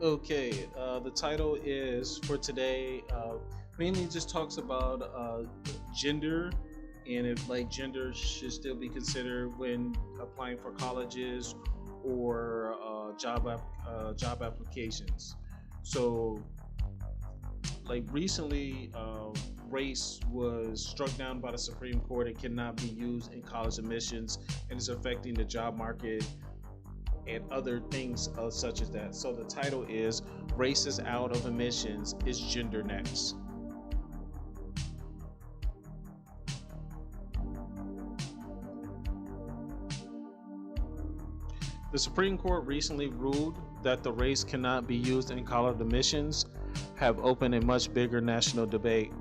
Okay, the title is for today mainly just talks about gender and if like gender should still be considered when applying for colleges or job applications. So, like recently, race was struck down by the Supreme Court. It cannot be used in college admissions and is affecting the job market and other things such as that. So the title is Race is Out of Emissions, Is Gender Next? The Supreme Court recently ruled that the race cannot be used in college admissions, have opened a much bigger national debate.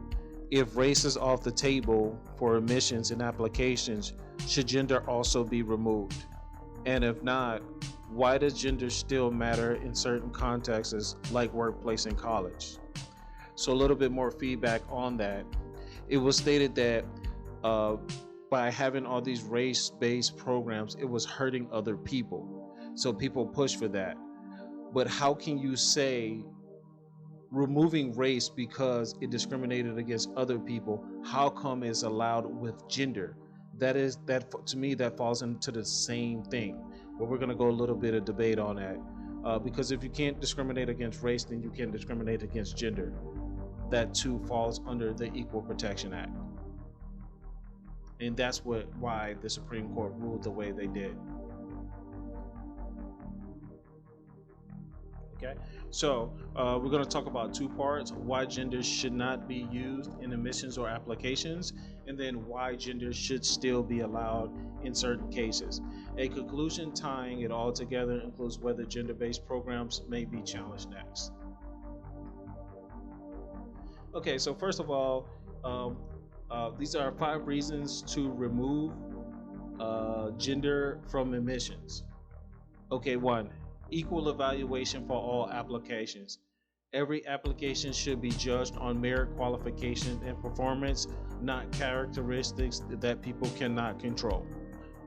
If race is off the table for admissions and applications, should gender also be removed? And if not, why does gender still matter in certain contexts like workplace and college? So a little bit more feedback on that. It was stated that by having all these race-based programs, it was hurting other people. So people push for that. But how can you say removing race because it discriminated against other people, how come it's allowed with gender? That to me that falls into the same thing. But we're going to go a little bit of debate on that, because if you can't discriminate against race, then you can't discriminate against gender. That too falls under the Equal Protection Act, and that's why the Supreme Court ruled the way they did. Okay, so we're going to talk about two parts: why gender should not be used in admissions or applications, and then why gender should still be allowed in certain cases. A conclusion tying it all together includes whether gender-based programs may be challenged next. Okay, so first of all, these are 5 reasons to remove gender from admissions. Okay, 1. Equal evaluation for all applications. Every application should be judged on merit, qualifications, and performance, not characteristics that people cannot control.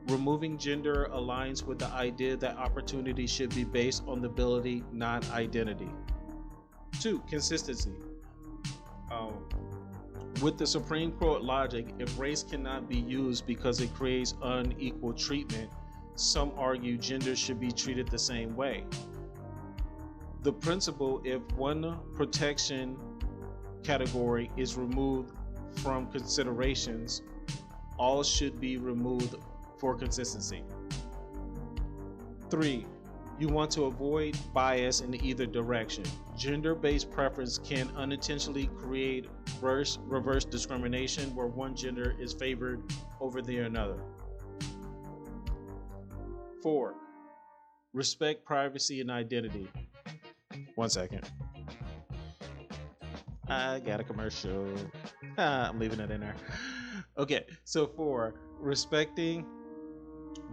Removing gender aligns with the idea that opportunity should be based on the ability, not identity. 2. Consistency. With the Supreme Court logic, if race cannot be used because it creates unequal treatment, some argue gender should be treated the same way. The principle, if one protection category is removed from considerations, all should be removed for consistency. 3. You want to avoid bias in either direction. Gender-based preference can unintentionally create reverse discrimination where one gender is favored over the another. 4. Respect privacy and identity. 1 second. I got a commercial. I'm leaving it in there. Okay, so 4. Respecting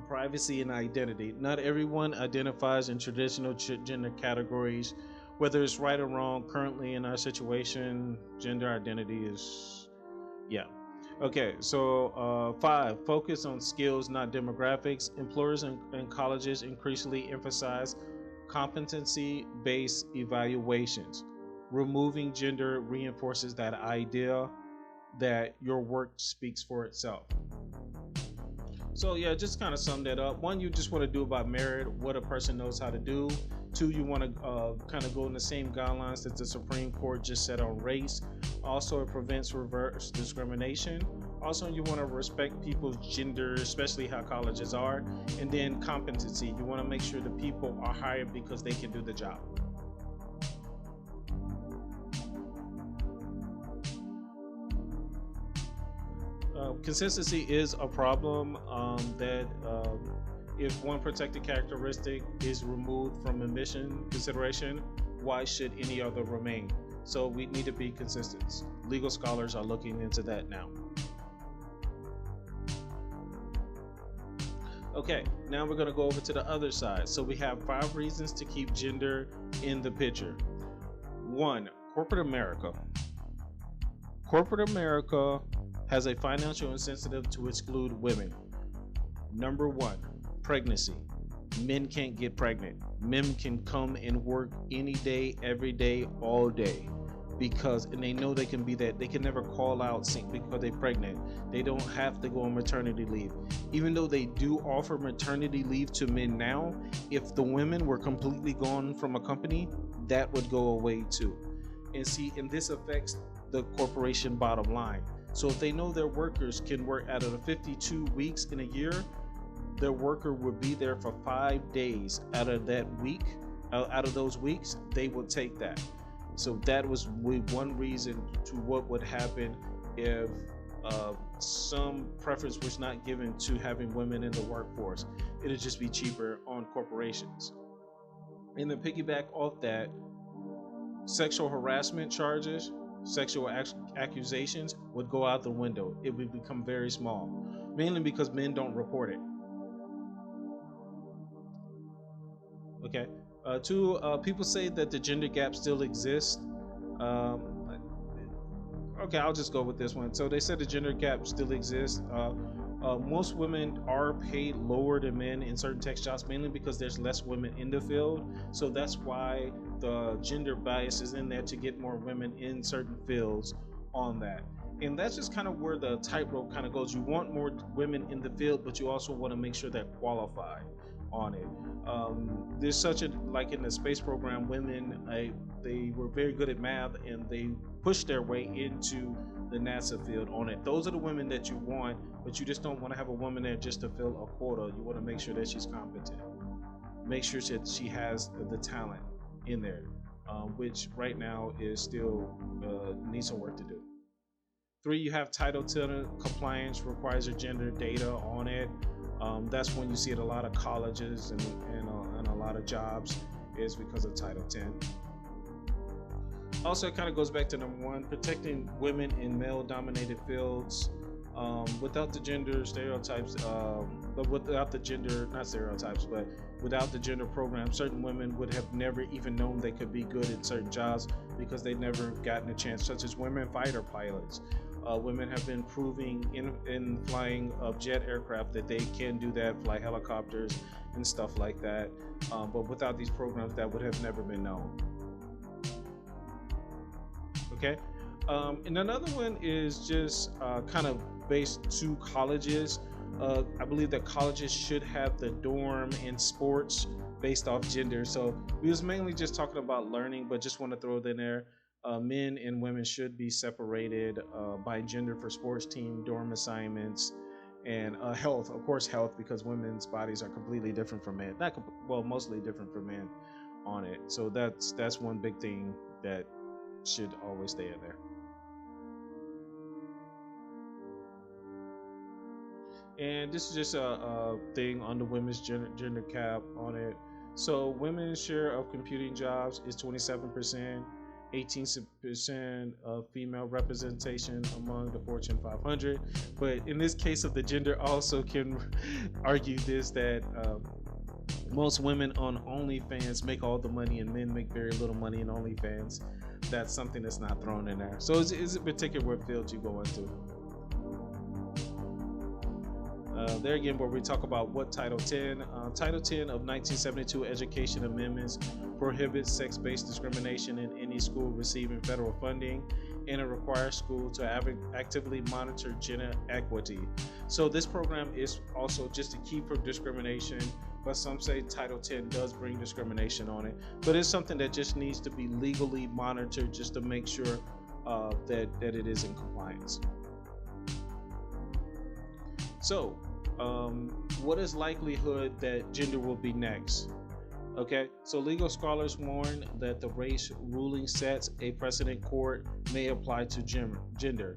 privacy and identity. Not everyone identifies in traditional gender categories. Whether it's right or wrong, currently in our situation, gender identity is, yeah. Okay, so 5, focus on skills, not demographics. Employers and colleges increasingly emphasize competency-based evaluations. Removing gender reinforces that idea that your work speaks for itself. So yeah, just kind of sum that up. 1, you just want to do about merit, what a person knows how to do. 2, you want to kind of go in the same guidelines that the Supreme Court just set on race. Also, it prevents reverse discrimination. Also, you want to respect people's gender, especially how colleges are. And then competency. You want to make sure the people are hired because they can do the job. Consistency is a problem that if one protected characteristic is removed from admission consideration, why should any other remain? So we need to be consistent. Legal scholars are looking into that now. Okay, now we're going to go over to the other side. So we have 5 reasons to keep gender in the picture. 1, corporate America. Corporate America has a financial incentive to exclude women. Number 1, pregnancy. Men can't get pregnant. Men can come and work any day, every day, all day, because and they know they can be that. They can never call out sick because they're pregnant. They don't have to go on maternity leave. Even though they do offer maternity leave to men now, if the women were completely gone from a company, that would go away too. And see, and this affects the corporation bottom line. So if they know their workers can work out of the 52 weeks in a year, their worker would be there for 5 days out of that week. Out of those weeks, they would take that. So that was one reason to what would happen if some preference was not given to having women in the workforce. It'd just be cheaper on corporations. And then piggyback off that, sexual harassment charges, sexual accusations would go out the window. It would become very small, mainly because men don't report it. Okay. Two, people say that the gender gap still exists. Okay, I'll just go with this one. So they said the gender gap still exists. Most women are paid lower than men in certain tech jobs, mainly because there's less women in the field. So that's why the gender bias is in there, to get more women in certain fields on that. And that's just kind of where the tightrope kind of goes. You want more women in the field, but you also want to make sure they're qualified on it. There's such a, like in the space program, women, they were very good at math and they pushed their way into the NASA field on it. Those are the women that you want, but you just don't want to have a woman there just to fill a quota. You want to make sure that she's competent, make sure that she has the talent in there, which right now is still needs some work to do. 3, you have Title 10 compliance requires your gender data on it. That's when you see it a lot of colleges and a lot of jobs is because of Title 10. Also, it kind of goes back to number 1, protecting women in male-dominated fields. Without the gender stereotypes, but without the gender, not stereotypes, but without the gender program, certain women would have never even known they could be good at certain jobs because they'd never gotten a chance, such as women fighter pilots. Women have been proving in flying jet aircraft that they can do that, fly helicopters and stuff like that. But without these programs, that would have never been known. Okay. And another one is just kind of based to colleges. I believe that colleges should have the dorm in sports based off gender. So we was mainly just talking about learning, but just want to throw it in there. Men and women should be separated by gender for sports team, dorm assignments, and health. Of course, health, because women's bodies are completely different from men. Mostly different from men on it. So that's one big thing that should always stay in there. And this is just a thing on the women's gender cap on it. So women's share of computing jobs is 27%, 18% of female representation among the Fortune 500. But in this case of the gender, also can argue this, that most women on OnlyFans make all the money and men make very little money in OnlyFans. That's something that's not thrown in there. So it's a particular what field you go into. There again, where we talk about what Title 10. Title 10 of 1972 Education Amendments prohibits sex-based discrimination in any school receiving federal funding, and it requires schools to actively monitor gender equity. So this program is also just to keep from discrimination, but some say Title 10 does bring discrimination on it. But it's something that just needs to be legally monitored just to make sure that it is in compliance. So, what is likelihood that gender will be next? Okay, so legal scholars warn that the race ruling sets a precedent court may apply to gender.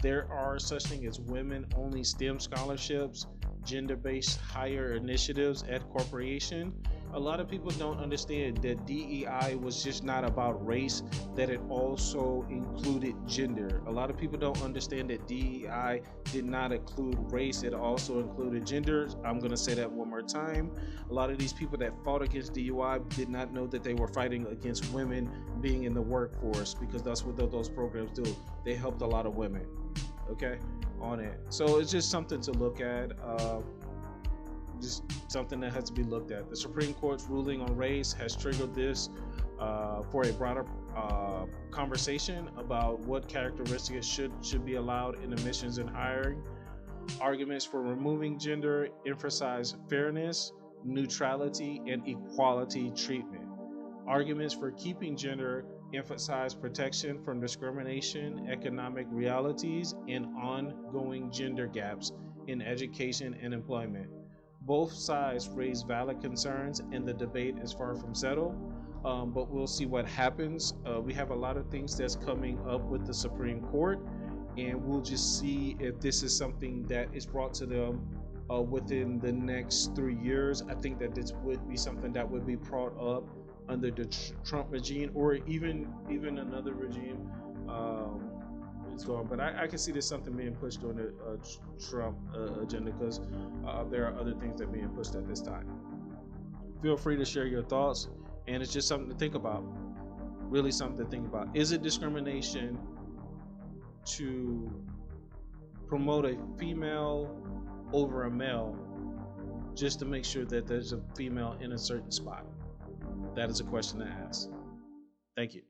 There are such things as women-only STEM scholarships, gender-based hire initiatives at corporation. A lot of people don't understand that DEI was just not about race, that it also included gender. A lot of people don't understand that DEI did not include race, it also included gender. I'm going to say that one more time. A lot of these people that fought against DEI did not know that they were fighting against women being in the workforce, because that's what those programs do. They helped a lot of women, okay, on it. So it's just something to look at. just something that has to be looked at. The Supreme Court's ruling on race has triggered this for a broader conversation about what characteristics should be allowed in admissions and hiring. Arguments for removing gender emphasize fairness, neutrality, and equality treatment. Arguments for keeping gender emphasize protection from discrimination, economic realities, and ongoing gender gaps in education and employment. Both sides raise valid concerns, and the debate is far from settled. But we'll see what happens. We have a lot of things that's coming up with the Supreme Court, and we'll just see if this is something that is brought to them within the next 3 years. I think that this would be something that would be brought up under the Trump regime, or even another regime. It's going, but I can see this something being pushed on the Trump agenda, because there are other things that are being pushed at this time. Feel free to share your thoughts, and it's just something to think about. Really something to think about. Is it discrimination to promote a female over a male just to make sure that there's a female in a certain spot? That is a question to ask. Thank you.